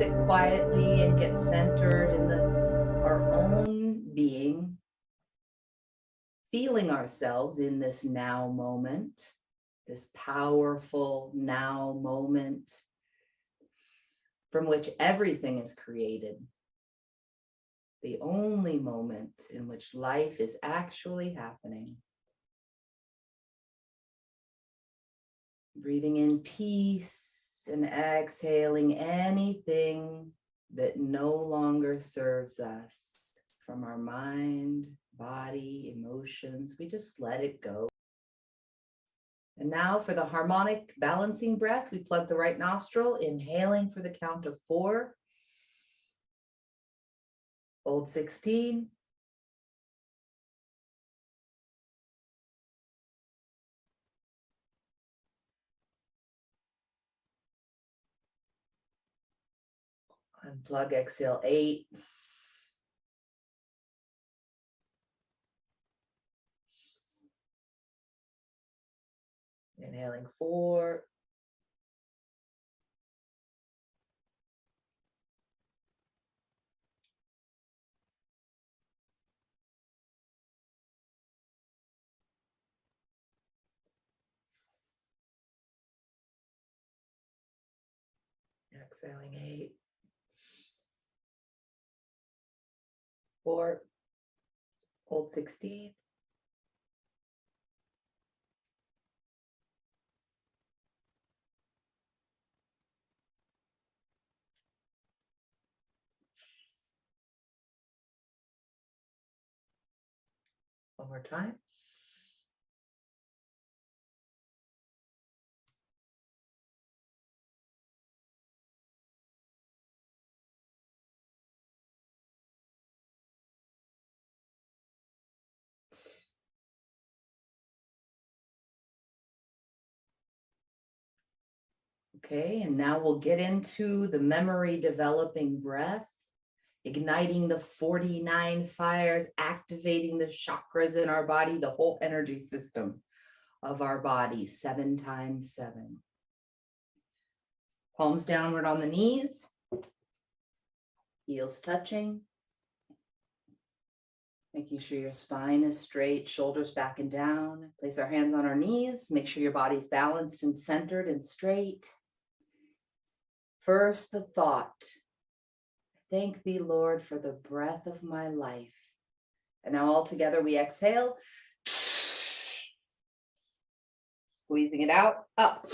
sit quietly and get centered in our own being, feeling ourselves in this now moment, this powerful now moment from which everything is created. The only moment in which life is actually happening. Breathing in peace and exhaling anything that no longer serves us from our mind, body, emotions. We just let it go. And now for the harmonic balancing breath, we plug the right nostril, inhaling for the count of 4. Hold 16. Unplug, exhale 8. Inhaling 4. Exhaling 8. 4. Hold 16. One more time. Okay, and now we'll get into the memory developing breath, igniting the 49 fires, activating the chakras in our body, the whole energy system of our body, 7 times 7. Palms downward on the knees, heels touching, making sure your spine is straight, shoulders back and down. Place our hands on our knees, make sure your body's balanced and centered and straight. First, the thought. Thank thee, Lord, for the breath of my life. And now all together we exhale. Squeezing it out, up.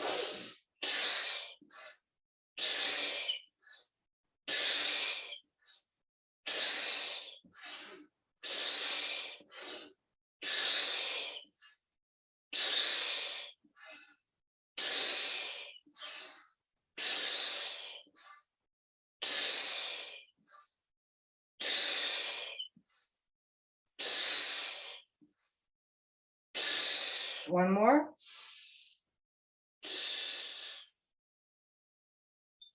One more.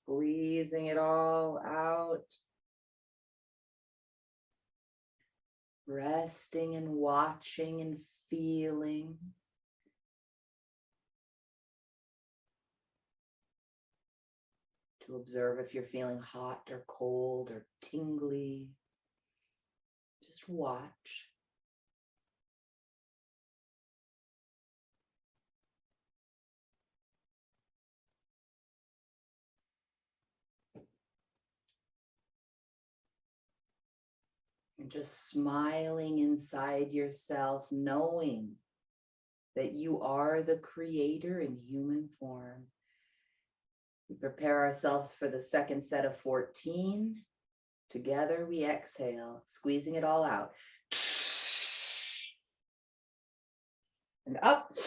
Squeezing it all out. Resting and watching and feeling. To observe if you're feeling hot or cold or tingly. Just watch. And just smiling inside yourself, knowing that you are the creator in human form. We prepare ourselves for the second set of 14. Together we exhale, squeezing it all out. And up.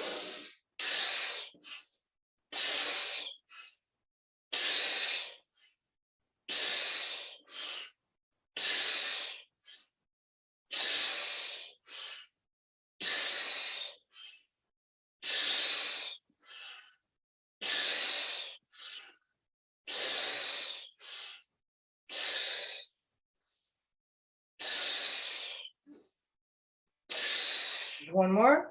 One more.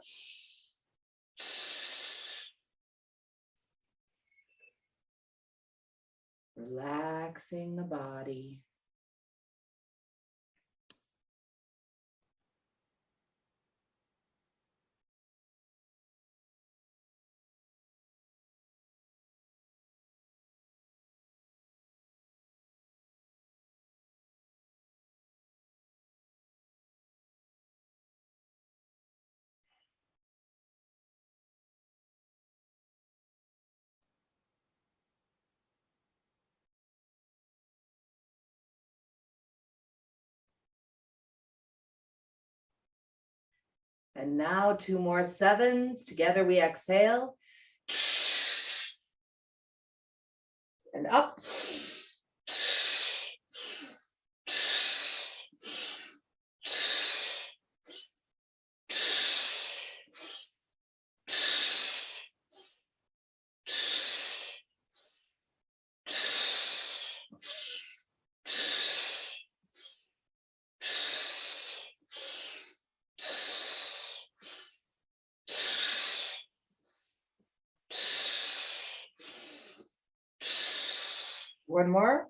Relaxing the body. And now 2 more 7s. Together we exhale. And up. One more.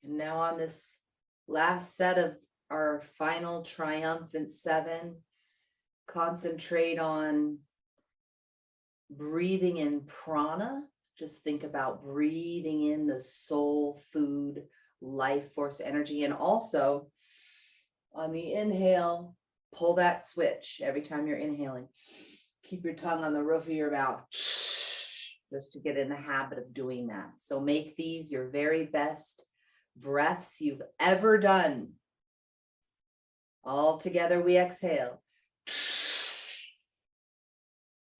And now on this last set of our final triumphant 7, concentrate on breathing in prana. Just think about breathing in the soul food, life force energy. And also on the inhale, pull that switch every time you're inhaling. Keep your tongue on the roof of your mouth, just to get in the habit of doing that. So make these your very best breaths you've ever done. All together we exhale.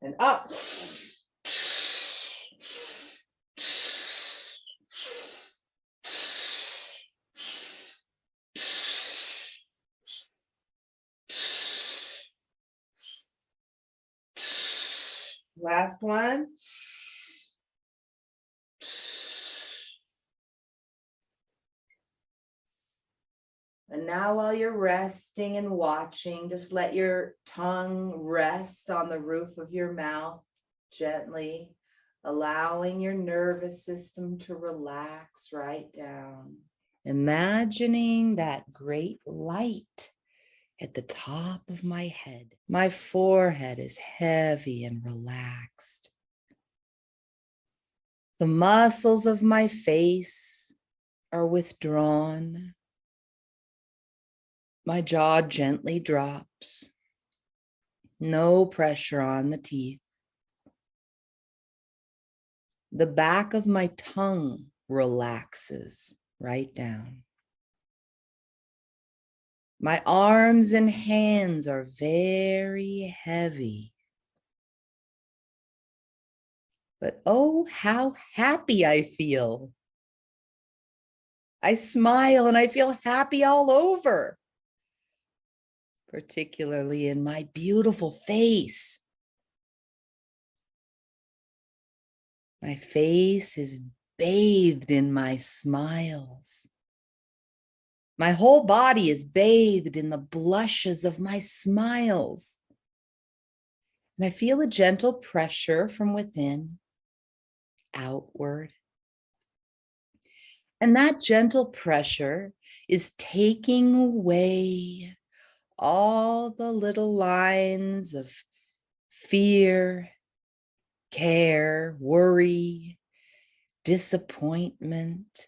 And up. Last one. And now while you're resting and watching, just let your tongue rest on the roof of your mouth gently, allowing your nervous system to relax right down. Imagining that great light at the top of my head. My forehead is heavy and relaxed. The muscles of my face are withdrawn. My jaw gently drops. No pressure on the teeth. The back of my tongue relaxes right down. My arms and hands are very heavy. But oh, how happy I feel. I smile and I feel happy all over, particularly in my beautiful face. My face is bathed in my smiles. My whole body is bathed in the blushes of my smiles. And I feel a gentle pressure from within, outward. And that gentle pressure is taking away all the little lines of fear, care, worry, disappointment,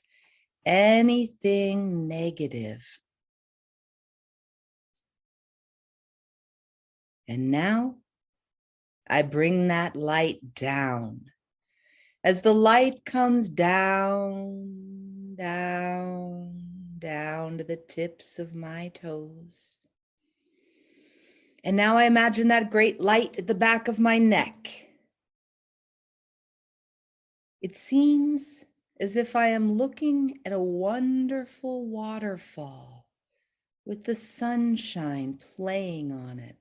anything negative. And now I bring that light down. As the light comes down, down, down to the tips of my toes. And now I imagine that great light at the back of my neck. It seems as if I am looking at a wonderful waterfall with the sunshine playing on it,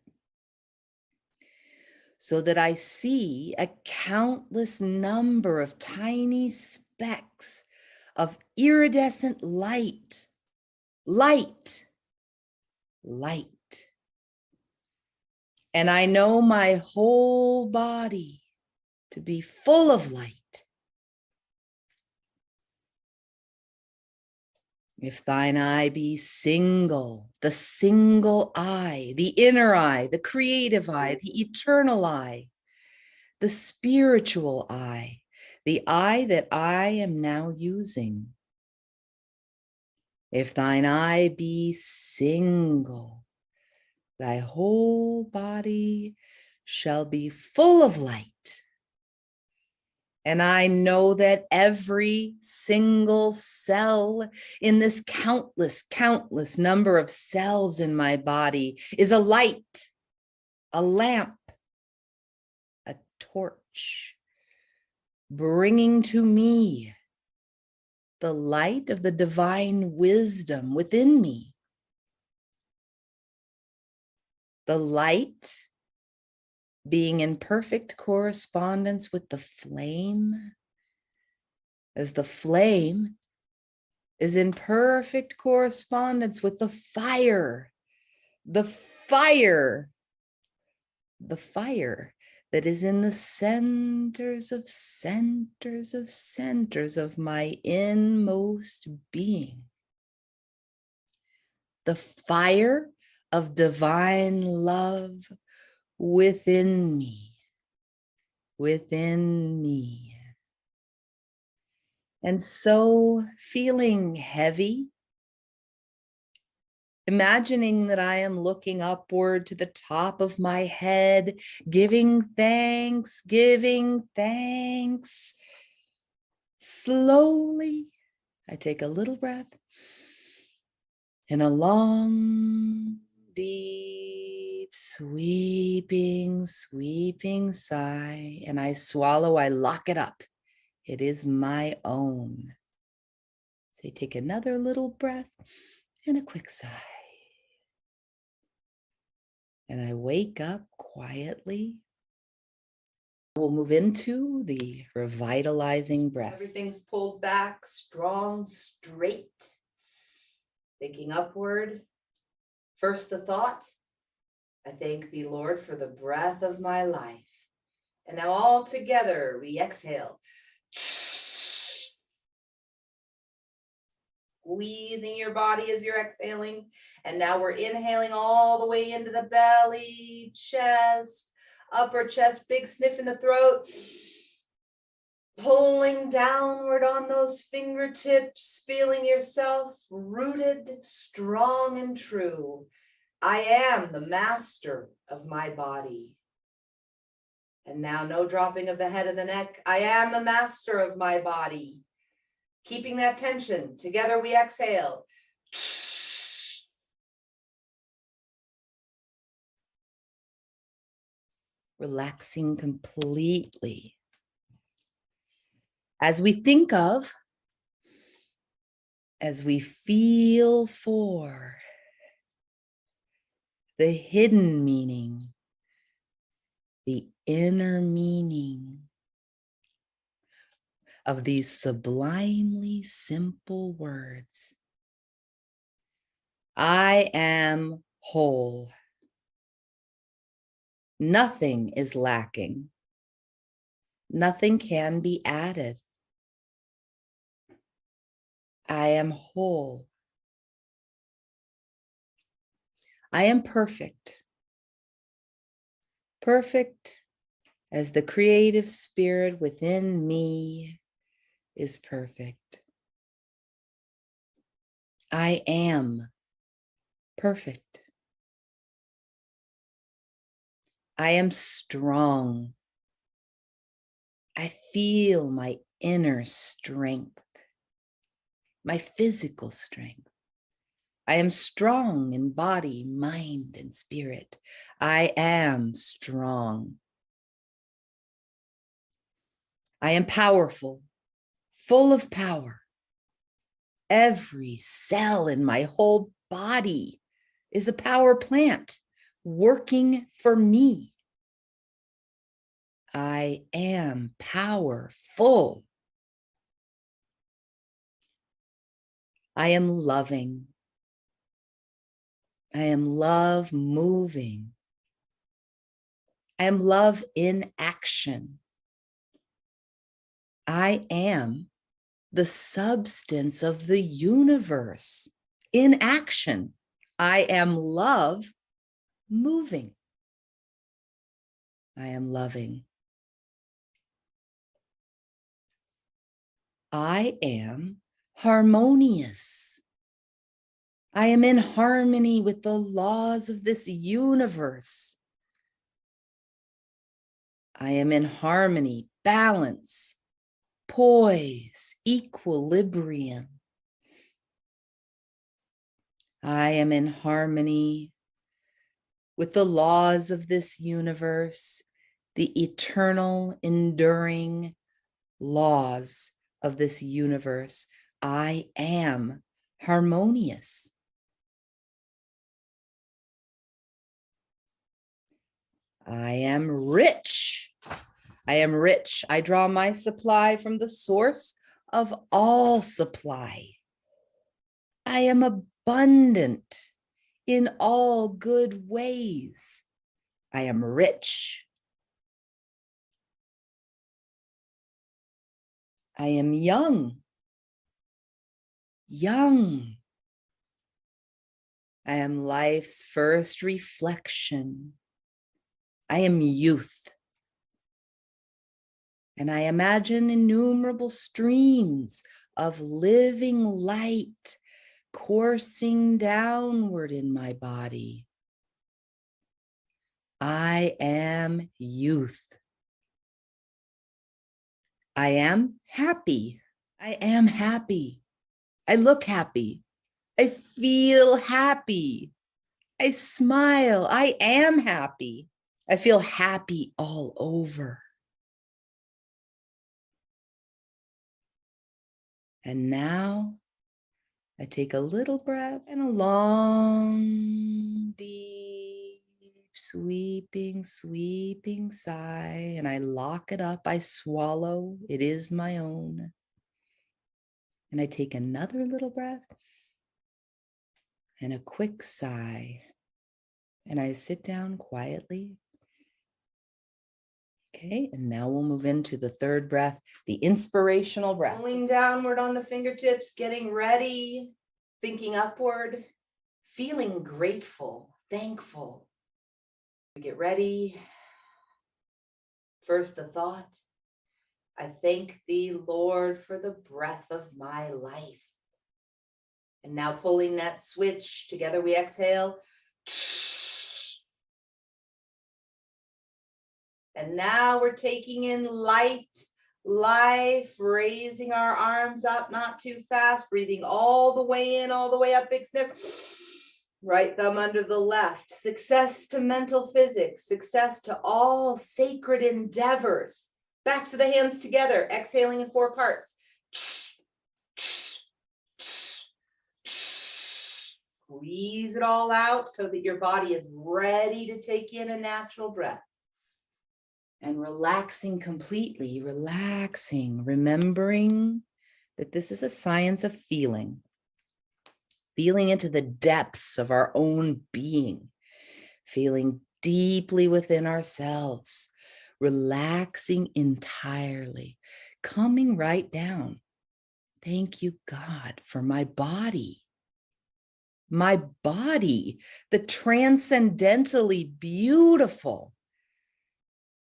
so that I see a countless number of tiny specks of iridescent light, light, light. And I know my whole body to be full of light. If thine eye be single, the single eye, the inner eye, the creative eye, the eternal eye, the spiritual eye, the eye that I am now using. If thine eye be single, thy whole body shall be full of light. And I know that every single cell in this countless, countless number of cells in my body is a light, a lamp, a torch, bringing to me the light of the divine wisdom within me. The light being in perfect correspondence with the flame, as the flame is in perfect correspondence with the fire, the fire, the fire that is in the centers of centers of centers of my inmost being. The fire of divine love within me, within me. And so feeling heavy, imagining that I am looking upward to the top of my head, giving thanks, giving thanks. Slowly, I take a little breath and a long, deep, sweeping, sweeping sigh, and I swallow, I lock it up. It is my own. So take another little breath and a quick sigh. And I wake up quietly. We'll move into the revitalizing breath. Everything's pulled back, strong, straight. Thinking upward. First the thought, I thank thee, Lord, for the breath of my life. And now all together we exhale. Squeezing your body as you're exhaling. And now we're inhaling all the way into the belly, chest, upper chest, big sniff in the throat. Pulling downward on those fingertips, feeling yourself rooted, strong and true. I am the master of my body. And now no dropping of the head and the neck. I am the master of my body. Keeping that tension. Together we exhale. Relaxing completely. As we think of, as we feel for the hidden meaning, the inner meaning of these sublimely simple words. I am whole. Nothing is lacking. Nothing can be added. I am whole. I am perfect. Perfect as the creative spirit within me is perfect. I am perfect. I am strong. I feel my inner strength, my physical strength. I am strong in body, mind, and spirit. I am strong. I am powerful, full of power. Every cell in my whole body is a power plant working for me. I am powerful. I am loving. I am love moving. I am love in action. I am the substance of the universe in action. I am love moving. I am loving. I am harmonious. I am in harmony with the laws of this universe. I am in harmony, balance, poise, equilibrium. I am in harmony with the laws of this universe, the eternal, enduring laws of this universe. I am harmonious. I am rich. I am rich. I draw my supply from the source of all supply. I am abundant in all good ways. I am rich. I am young. Young. I am life's first reflection. I am youth. And I imagine innumerable streams of living light coursing downward in my body. I am youth. I am happy. I am happy. I look happy. I feel happy. I smile. I am happy. I feel happy all over. And now I take a little breath and a long, deep, sweeping sigh, and I lock it up. I swallow. It is my own. And I take another little breath and a quick sigh, and I sit down quietly. Okay, and now we'll move into the third breath, the inspirational breath. Pulling downward on the fingertips, getting ready, thinking upward, feeling grateful, thankful. We get ready. First, the thought. I thank thee, Lord, for the breath of my life. And now pulling that switch, together we exhale. And now we're taking in light, life, raising our arms up, not too fast, breathing all the way in, all the way up, big sniff. Right thumb under the left. Success to mental physics, success to all sacred endeavors. Backs of the hands together, exhaling in 4 parts. Squeeze it all out so that your body is ready to take in a natural breath. And relaxing completely, relaxing, remembering that this is a science of feeling into the depths of our own being, feeling deeply within ourselves, relaxing entirely, coming right down. Thank you, God, for my body. My body, the transcendentally beautiful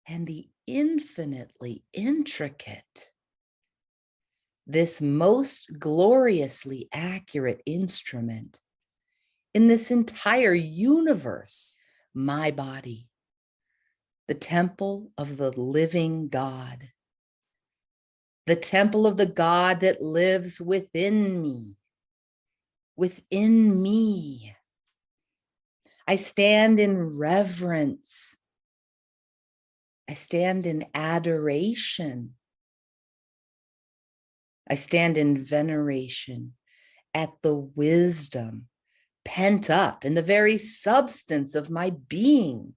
and the infinitely intricate. This most gloriously accurate instrument in this entire universe, my body, the temple of the living God, the temple of the God that lives within me. Within me. I stand in reverence. I stand in adoration. I stand in veneration at the wisdom pent up in the very substance of my being.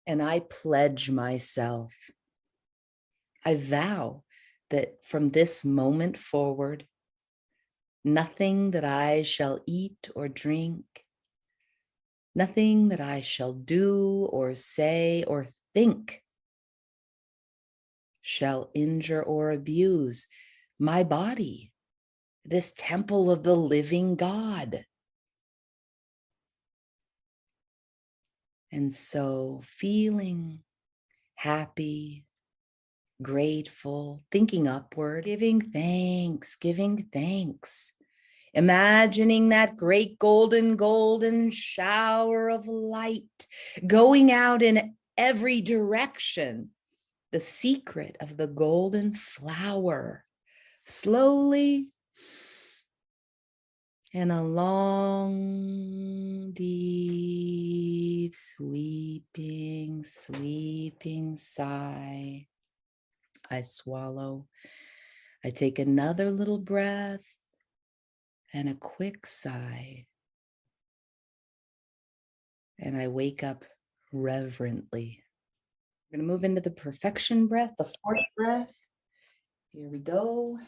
And I pledge myself. I vow that from this moment forward, nothing that I shall eat or drink, nothing that I shall do or say or think shall injure or abuse my body, this temple of the living God. And so feeling happy, grateful, thinking upward, giving thanks, imagining that great golden shower of light going out in every direction, the secret of the golden flower, slowly and a long, deep, sweeping sigh. I swallow. I take another little breath and a quick sigh. And I wake up reverently. I'm going to move into the perfection breath, the fourth breath. Here we go.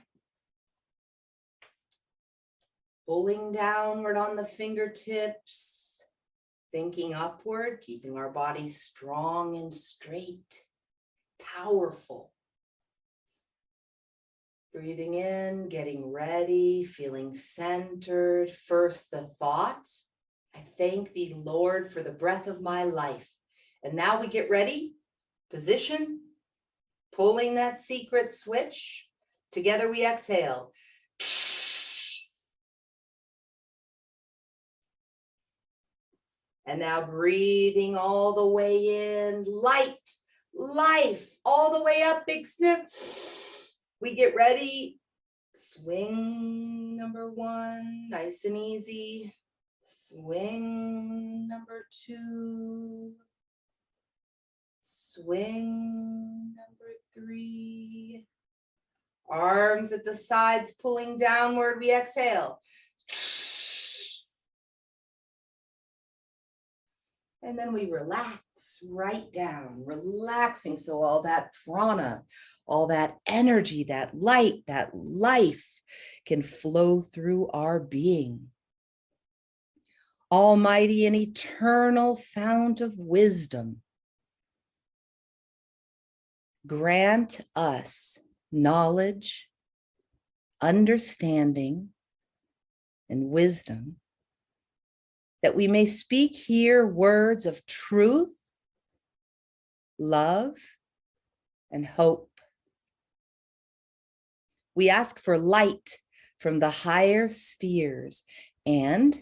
Pulling downward on the fingertips, thinking upward, keeping our body strong and straight, powerful. Breathing in, getting ready, feeling centered. First, the thought. I thank thee, Lord, for the breath of my life. And now we get ready, position, pulling that secret switch. Together we exhale. And now breathing all the way in, light, life, all the way up, big sniff. We get ready. Swing number one, nice and easy. Swing number two. Swing number three. Arms at the sides pulling downward, we exhale. And then we relax right down, relaxing. So all that prana, all that energy, that light, that life can flow through our being. Almighty and eternal fount of wisdom, grant us knowledge, understanding, and wisdom, that we may speak here words of truth, love, and hope. We ask for light from the higher spheres, and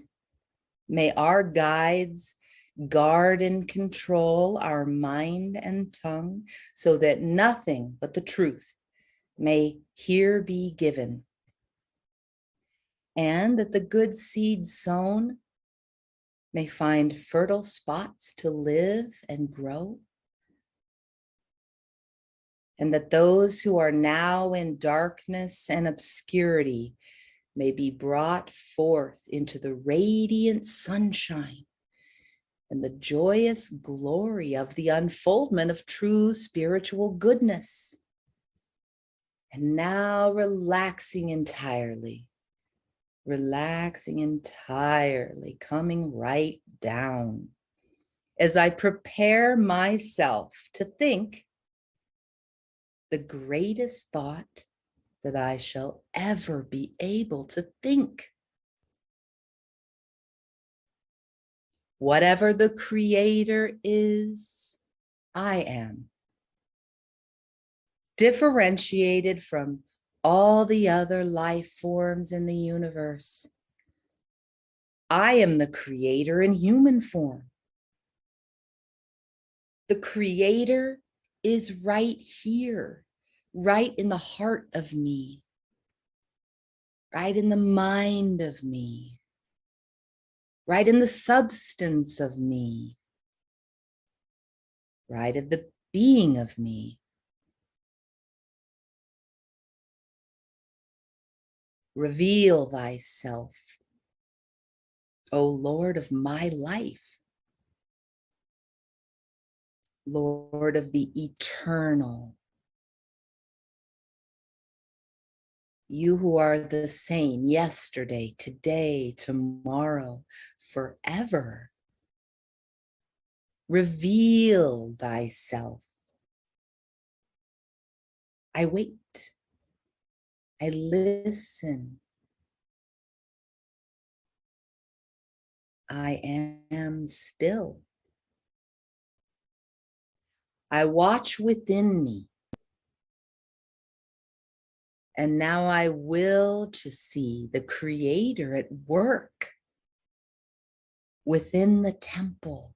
may our guides guard and control our mind and tongue, so that nothing but the truth may here be given, and that the good seed sown may find fertile spots to live and grow, and that those who are now in darkness and obscurity may be brought forth into the radiant sunshine and the joyous glory of the unfoldment of true spiritual goodness. And now relaxing entirely, coming right down as I prepare myself to think the greatest thought that I shall ever be able to think. Whatever the creator is, I am. Differentiated from all the other life forms in the universe. I am the creator in human form. The creator is right here, right in the heart of me, right in the mind of me, right in the substance of me, right of the being of me. Reveal thyself, O Lord of my life, Lord of the eternal, You who are the same yesterday, today, tomorrow, forever. Reveal thyself. I wait. I listen. I am still. I watch within me. And now I will to see the Creator at work within the temple.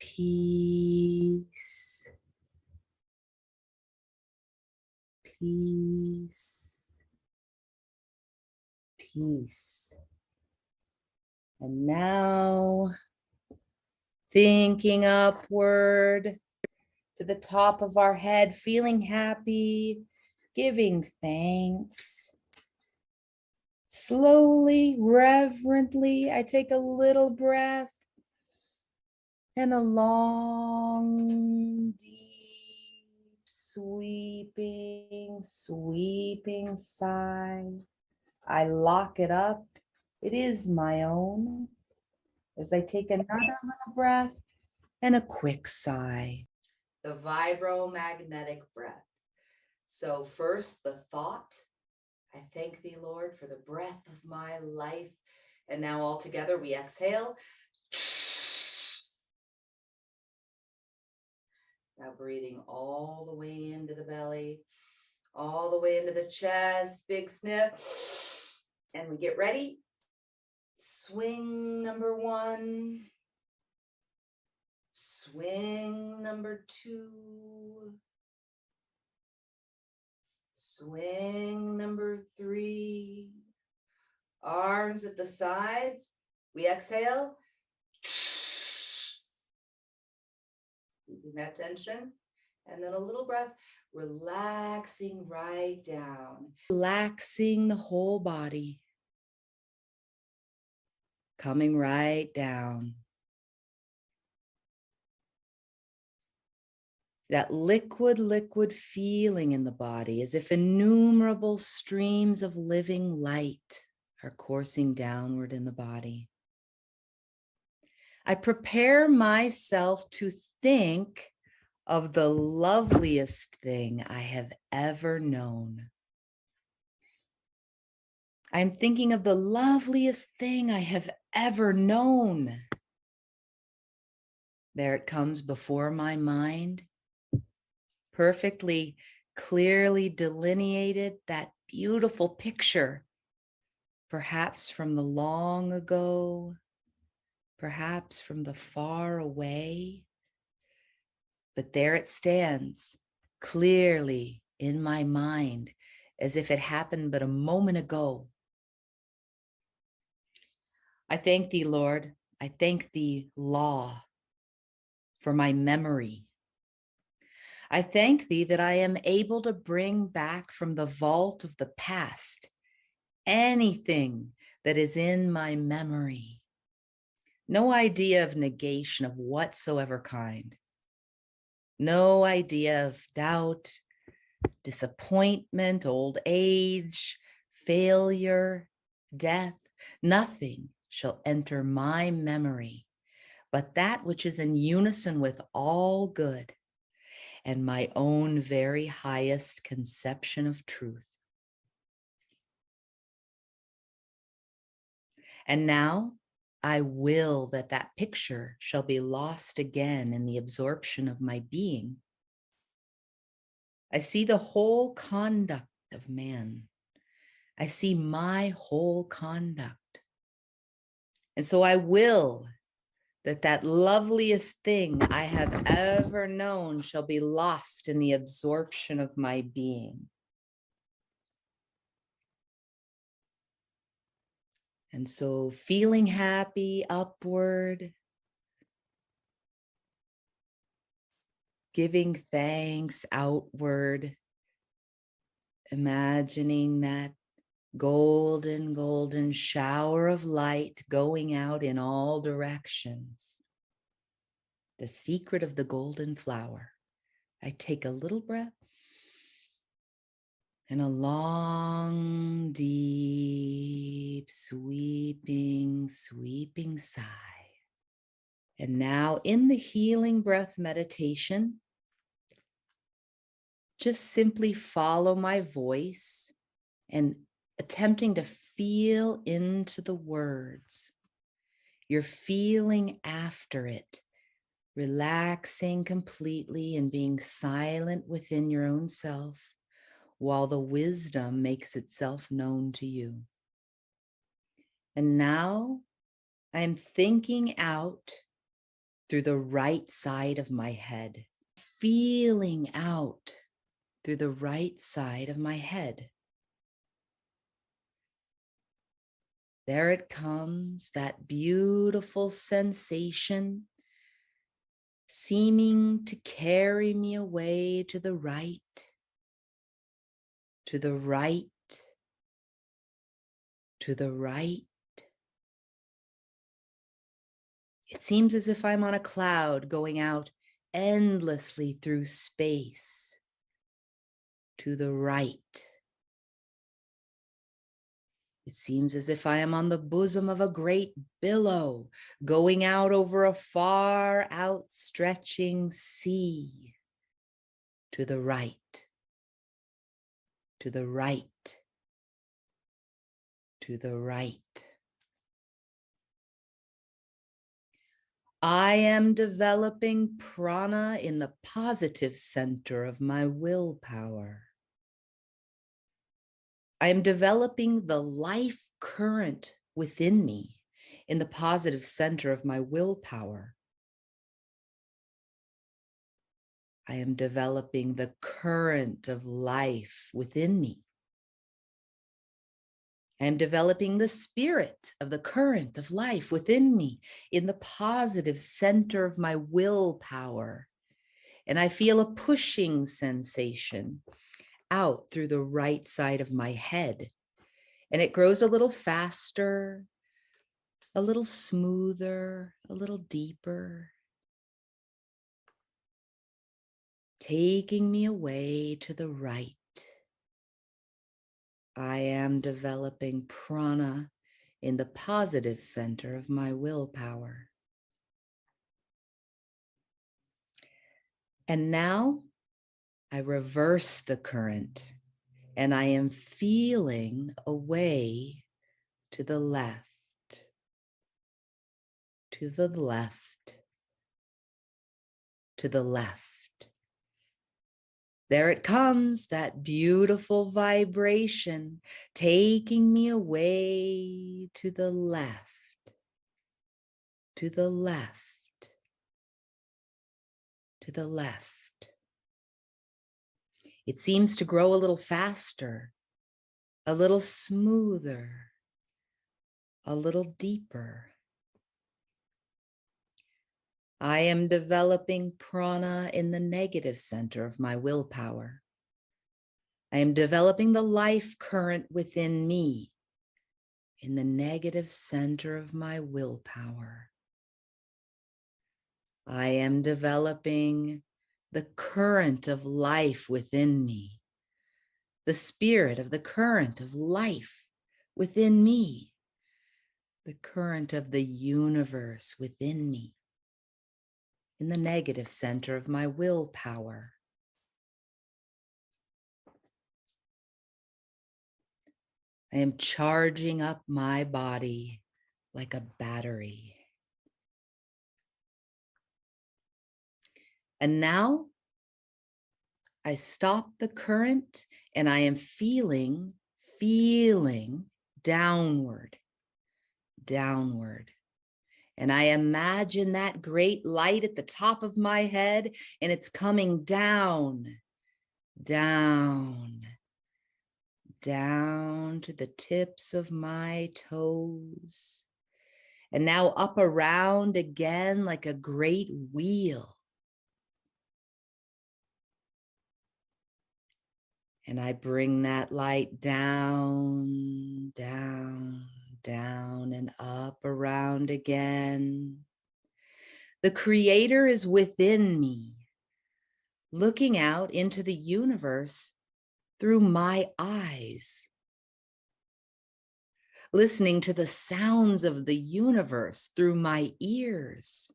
Peace, peace, peace. And now thinking upward to the top of our head, feeling happy, giving thanks. Slowly, reverently, I take a little breath and a long, deep, sweeping sigh. I lock it up. It is my own. As I take another little breath and a quick sigh. The vibromagnetic breath. So first, the thought. I thank thee, Lord, for the breath of my life. And now all together we exhale. Now breathing all the way into the belly, all the way into the chest, big sniff. And we get ready. Swing number 1. Swing number 2. Swing number 3. Arms at the sides. We exhale. Keeping that tension. And then a little breath, relaxing right down. Relaxing the whole body. Coming right down. That liquid feeling in the body, as if innumerable streams of living light are coursing downward in the body. I prepare myself to think of the loveliest thing I have ever known. I'm thinking of the loveliest thing I have ever known. There it comes before my mind. Perfectly, clearly delineated, that beautiful picture, perhaps from the long ago, perhaps from the far away, but there it stands, clearly in my mind, as if it happened but a moment ago. I thank thee, Lord. I thank thee, law, for my memory. I thank thee that I am able to bring back from the vault of the past anything that is in my memory. No idea of negation of whatsoever kind. No idea of doubt, disappointment, old age, failure, death. Nothing shall enter my memory, but that which is in unison with all good and my own very highest conception of truth. And now I will that that picture shall be lost again in the absorption of my being. I see the whole conduct of man. I see my whole conduct. And so I will that that loveliest thing I have ever known shall be lost in the absorption of my being. And so feeling happy upward, giving thanks outward, imagining that golden shower of light going out in all directions. The secret of the golden flower. I take a little breath And a long, deep, sweeping sigh. And now in the healing breath meditation, just simply follow my voice and attempting to feel into the words. You're feeling after it, relaxing completely and being silent within your own self, while the wisdom makes itself known to you. And now I'm thinking out through the right side of my head, feeling out through the right side of my head. There it comes, that beautiful sensation seeming to carry me away to the right, to the right, to the right. It seems as if I'm on a cloud going out endlessly through space, to the right. It seems as if I am on the bosom of a great billow going out over a far outstretching sea, to the right, to the right, to the right. I am developing prana in the positive center of my willpower. I am developing the life current within me in the positive center of my willpower. I am developing the current of life within me. I am developing the spirit of the current of life within me in the positive center of my willpower. And I feel a pushing sensation out through the right side of my head. And it grows a little faster, a little smoother, a little deeper, taking me away to the right. I am developing prana in the positive center of my willpower. And now I reverse the current and I am feeling away to the left, to the left, to the left. There it comes, that beautiful vibration taking me away to the left, to the left, to the left. It seems to grow a little faster, a little smoother, a little deeper. I am developing prana in the negative center of my willpower. I am developing the life current within me in the negative center of my willpower. I am developing the current of life within me, the spirit of the current of life within me, the current of the universe within me, in the negative center of my willpower. I am charging up my body like a battery. And now I stop the current and I am feeling downward, downward. And I imagine that great light at the top of my head and it's coming down, down, down to the tips of my toes. And now up around again like a great wheel. And I bring that light down, down, down, and up around again. The Creator is within me, looking out into the universe through my eyes, listening to the sounds of the universe through my ears,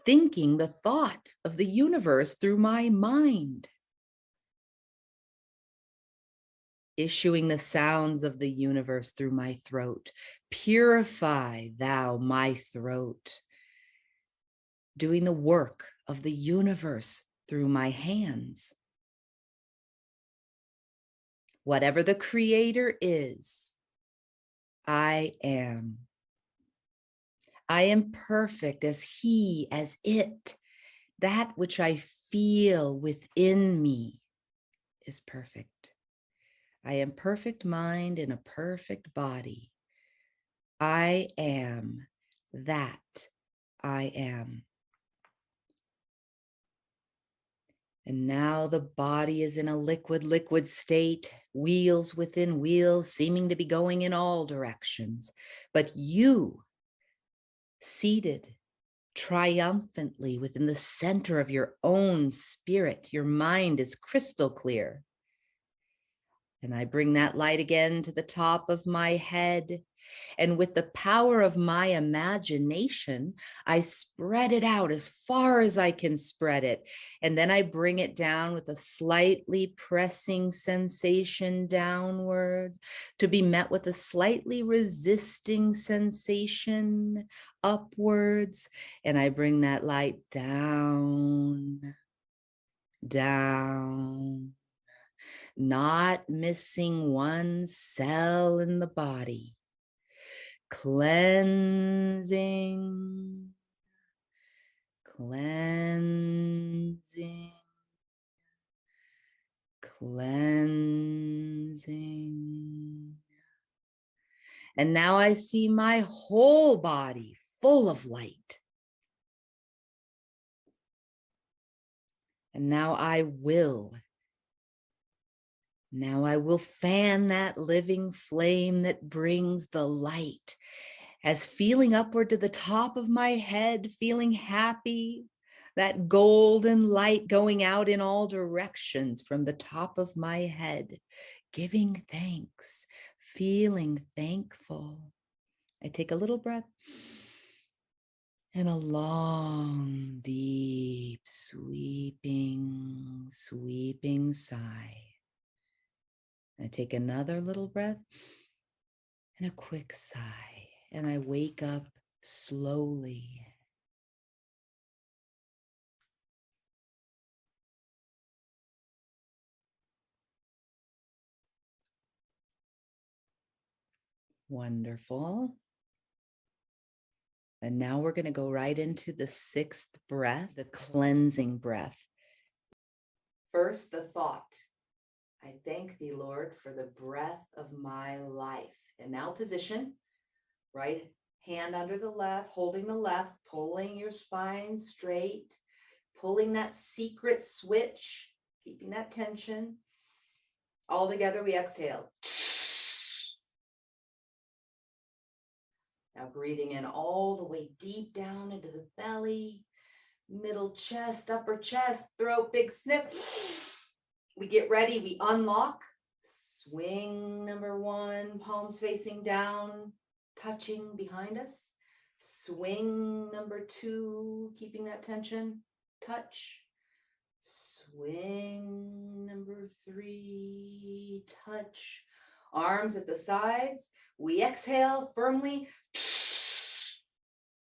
thinking the thought of the universe through my mind, issuing the sounds of the universe through my throat. Purify thou my throat. Doing the work of the universe through my hands. Whatever the creator is, I am. I am perfect as he, as it. That which I feel within me is perfect. I am perfect mind in a perfect body. I am that I am. And now the body is in a liquid state, wheels within wheels, seeming to be going in all directions. But you, seated triumphantly within the center of your own spirit, your mind is crystal clear. And I bring that light again to the top of my head. And with the power of my imagination, I spread it out as far as I can spread it. And then I bring it down with a slightly pressing sensation downward, to be met with a slightly resisting sensation upwards. And I bring that light down, down, not missing one cell in the body. Cleansing, cleansing, cleansing. And now I see my whole body full of light. And now I will fan that living flame that brings the light, as feeling upward to the top of my head, feeling happy, that golden light going out in all directions from the top of my head, giving thanks, feeling thankful. I take a little breath and a long, deep, sweeping sigh. I take another little breath and a quick sigh, and I wake up slowly. Wonderful. And now we're going to go right into the sixth breath, the cleansing breath. First, the thought. I thank thee, Lord, for the breath of my life. And now position, right hand under the left, holding the left, pulling your spine straight, pulling that secret switch, keeping that tension. All together, we exhale. Now breathing in all the way deep down into the belly, middle chest, upper chest, throat, big sniff. We get ready, we unlock. Swing number one, palms facing down, touching behind us. Swing number two, keeping that tension, touch. Swing number three, touch. Arms at the sides. We exhale firmly,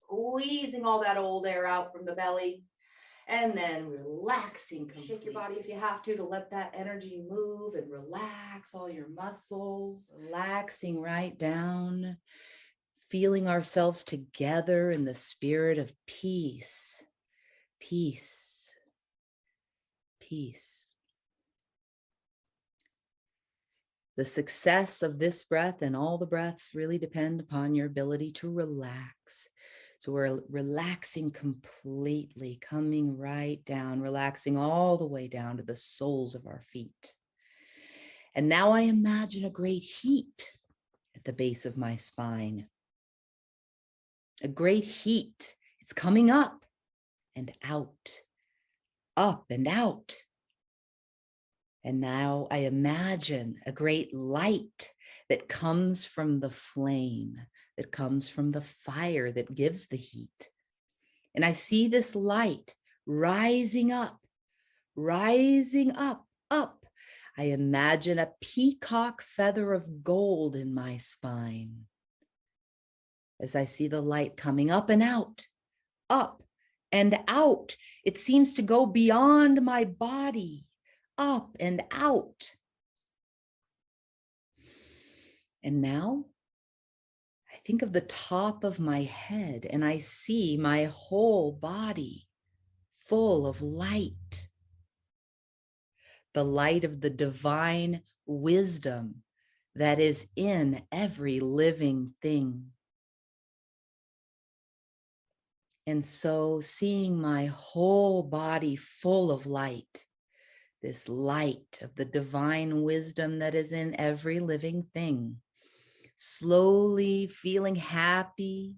squeezing all that old air out from the belly. And then relaxing completely. Shake your body if you have to let that energy move and relax all your muscles. Relaxing right down, feeling ourselves together in the spirit of peace, peace, peace. The success of this breath and all the breaths really depend upon your ability to relax. So we're relaxing completely, coming right down, relaxing all the way down to the soles of our feet. And now I imagine a great heat at the base of my spine. A great heat. It's coming up and out, up and out. And now I imagine a great light that comes from the flame, that comes from the fire that gives the heat. And I see this light rising up, up. I imagine a peacock feather of gold in my spine. As I see the light coming up and out, up and out, it seems to go beyond my body, up and out. And now I think of the top of my head and I see my whole body full of light. The light of the divine wisdom that is in every living thing. And so seeing my whole body full of light, this light of the divine wisdom that is in every living thing, slowly feeling happy,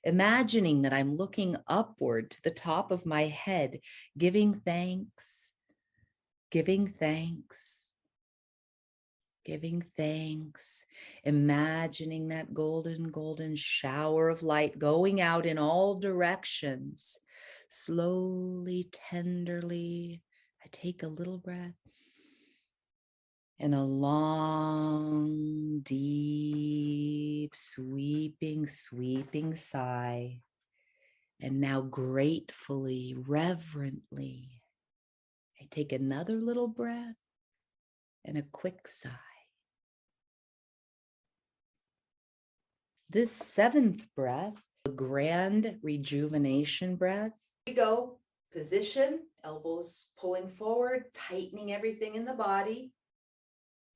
imagining that I'm looking upward to the top of my head, giving thanks, giving thanks, giving thanks, imagining that golden shower of light going out in all directions. Slowly, tenderly, I take a little breath and a long, deep, sweeping sigh. And now gratefully, reverently, I take another little breath and a quick sigh. This seventh breath, a grand rejuvenation breath. Here we go. Position, elbows pulling forward, tightening everything in the body.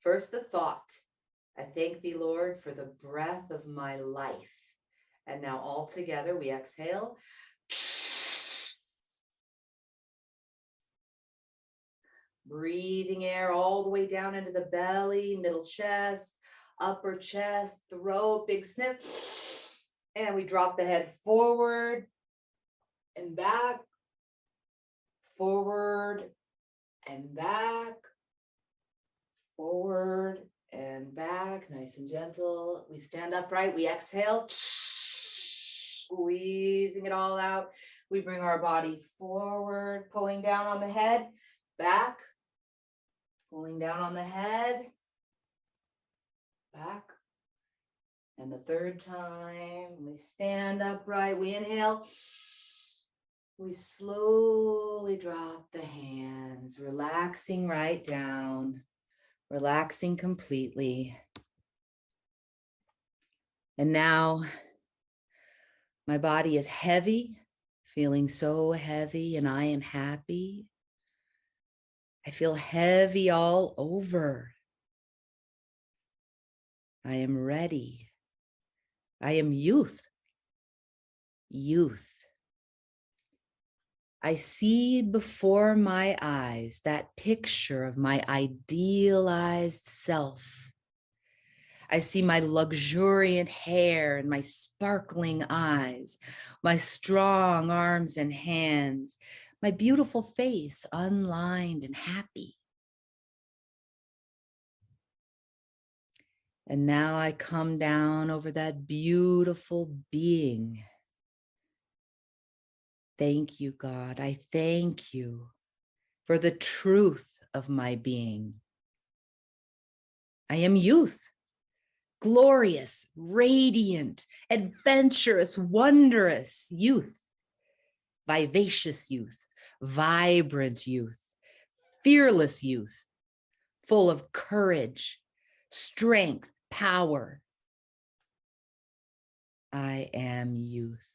First, the thought. I thank thee, Lord, for the breath of my life. And now all together we exhale. Breathing air all the way down into the belly, middle chest, upper chest, throat, big sniff. And we drop the head forward and back, forward and back, forward and back, nice and gentle. We stand upright, we exhale, squeezing it all out. We bring our body forward, pulling down on the head, back, pulling down on the head, back. And the third time, we stand upright, we inhale. We slowly drop the hands, relaxing right down, relaxing completely. And now my body is heavy, feeling so heavy, and I am happy. I feel heavy all over. I am ready. I am youth. Youth. I see before my eyes that picture of my idealized self. I see my luxuriant hair and my sparkling eyes, my strong arms and hands, my beautiful face, unlined and happy. And now I come down over that beautiful being. Thank you, God. I thank you for the truth of my being. I am youth, glorious, radiant, adventurous, wondrous youth, vivacious youth, vibrant youth, fearless youth, full of courage, strength, power. I am youth.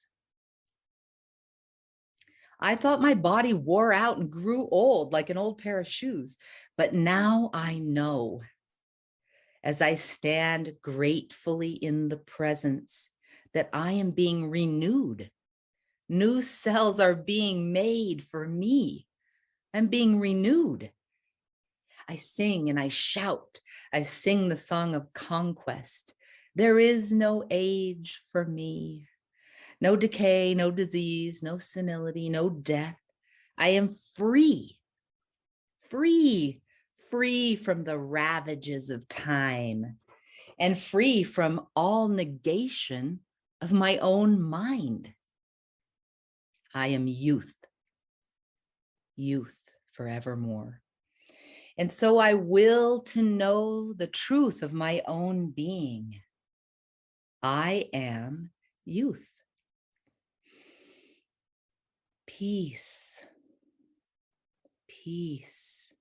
I thought my body wore out and grew old like an old pair of shoes, but now I know. As I stand gratefully in the presence that I am being renewed. New cells are being made for me. I'm being renewed. I sing and I shout. I sing the song of conquest. There is no age for me. No decay, no disease, no senility, no death. I am free, free, free from the ravages of time, and free from all negation of my own mind. I am youth, youth forevermore. And so I will to know the truth of my own being. I am youth. Peace, peace,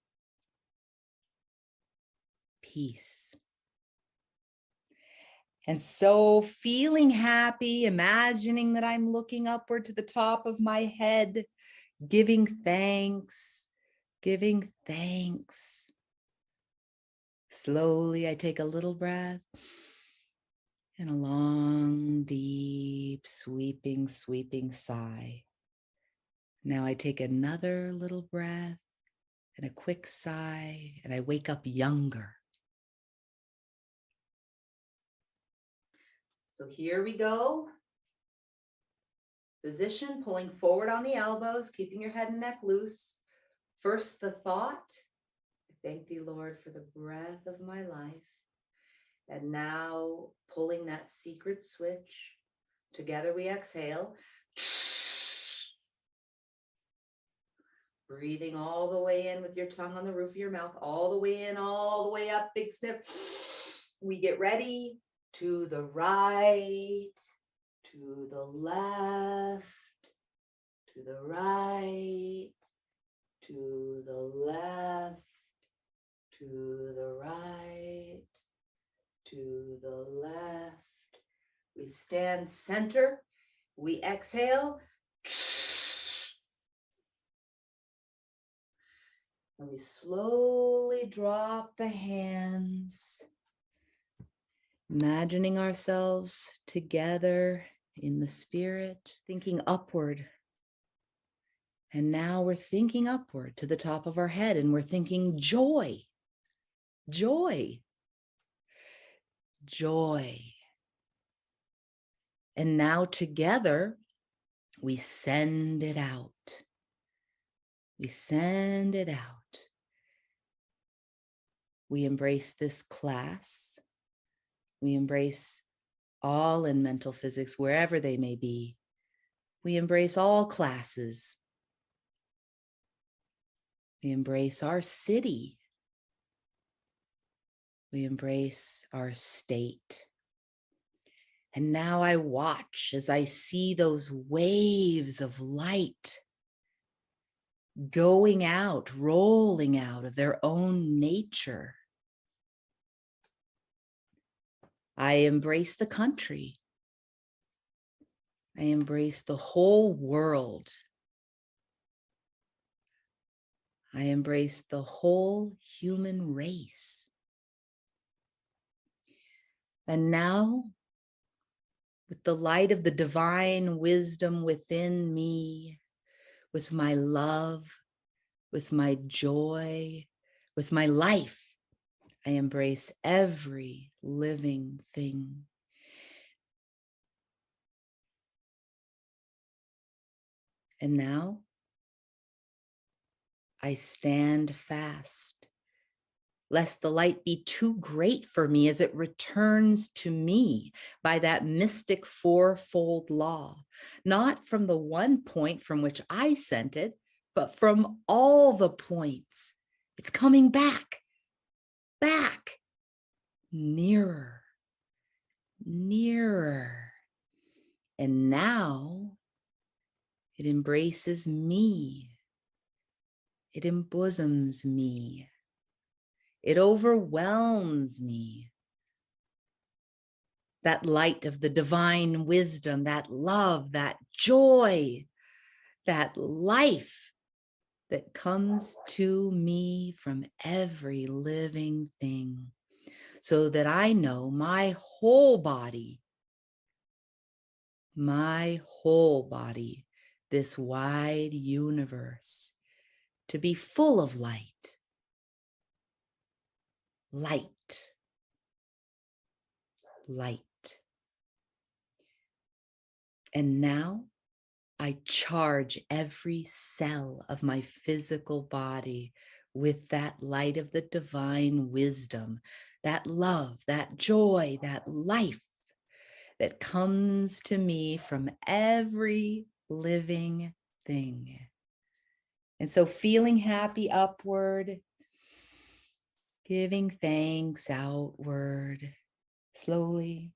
peace. And so feeling happy, imagining that I'm looking upward to the top of my head, giving thanks, giving thanks. Slowly, I take a little breath and a long, deep, sweeping, sweeping sigh. Now I take another little breath and a quick sigh, and I wake up younger. So here we go. Position, pulling forward on the elbows, keeping your head and neck loose. First, the thought. Thank thee, Lord, for the breath of my life. And now pulling that secret switch. Together we exhale. Breathing all the way in with your tongue on the roof of your mouth, all the way in, all the way up, big sniff. We get ready. To the right, to the left, to the right, to the left, to the right, to the left. We stand center. We exhale. And we slowly drop the hands, imagining ourselves together in the spirit, thinking upward. And now we're thinking upward to the top of our head, and we're thinking joy, joy, joy. And now together, we send it out. We send it out. We embrace this class. We embrace all in mental physics, wherever they may be. We embrace all classes. We embrace our city. We embrace our state. And now I watch as I see those waves of light going out, rolling out of their own nature. I embrace the country. I embrace the whole world. I embrace the whole human race. And now, with the light of the divine wisdom within me, with my love, with my joy, with my life, I embrace every living thing. And now, I stand fast, lest the light be too great for me as it returns to me by that mystic fourfold law, not from the one point from which I sent it, but from all the points. It's coming back, back, nearer, nearer. And now it embraces me. It embosoms me. It overwhelms me. That light of the divine wisdom, that love, that joy, that life that comes to me from every living thing, so that I know my whole body, this wide universe, to be full of light. Light, light. And now I charge every cell of my physical body with that light of the divine wisdom, that love, that joy, that life that comes to me from every living thing. And so feeling happy upward, giving thanks outward. Slowly,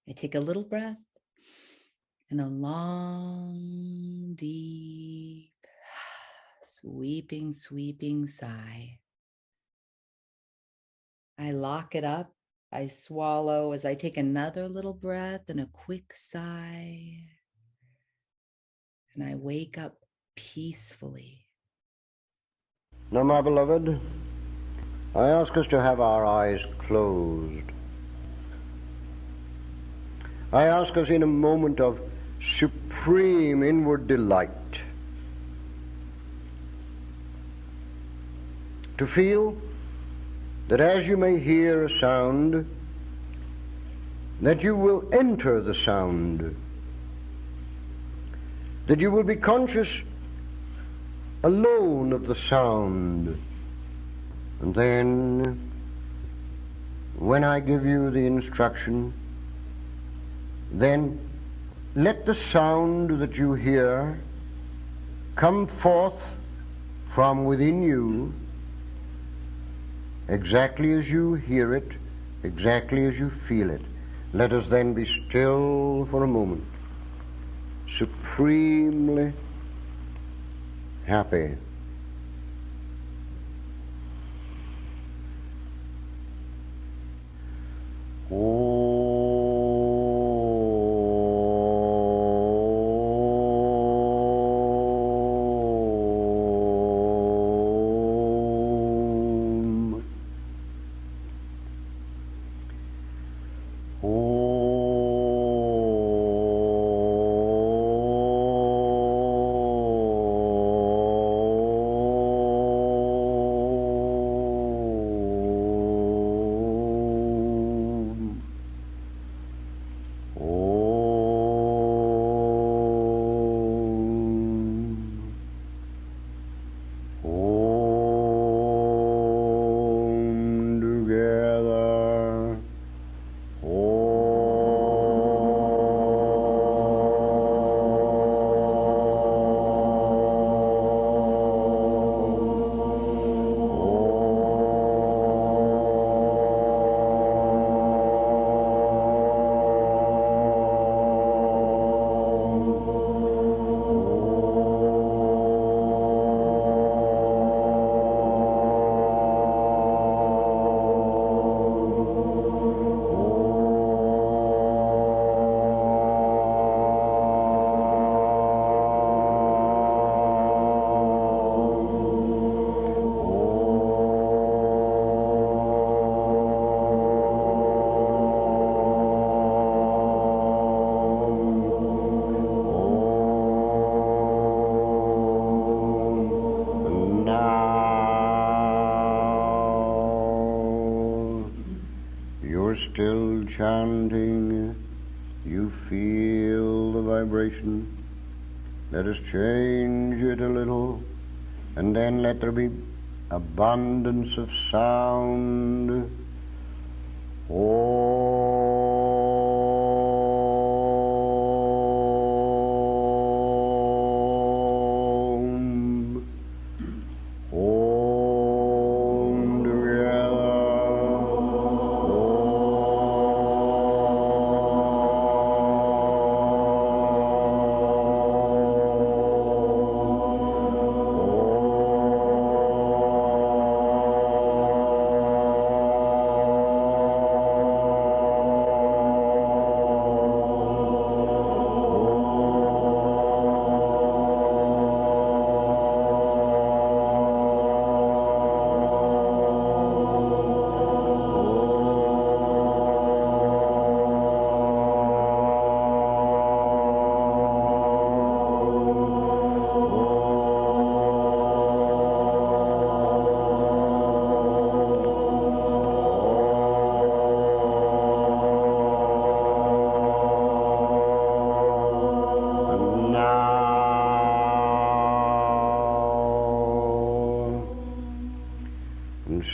I take a little breath and a long, deep, sweeping sigh. I lock it up. I swallow as I take another little breath and a quick sigh. And I wake up peacefully. Now, my beloved, I ask us to have our eyes closed. I ask us in a moment of supreme inward delight to feel that as you may hear a sound, that you will enter the sound, that you will be conscious alone of the sound, and then when I give you the instruction, then let the sound that you hear come forth from within you exactly as you hear it, exactly as you feel it. Let us then be still for a moment, supremely happy. Still chanting, you feel the vibration. Let us change it a little, and then let there be abundance of sound.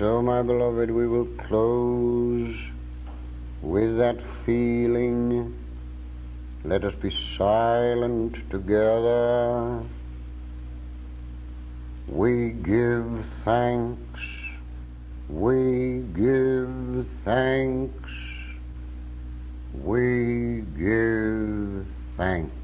so, my beloved, we will close with that feeling. Let us be silent together. We give thanks. We give thanks. We give thanks.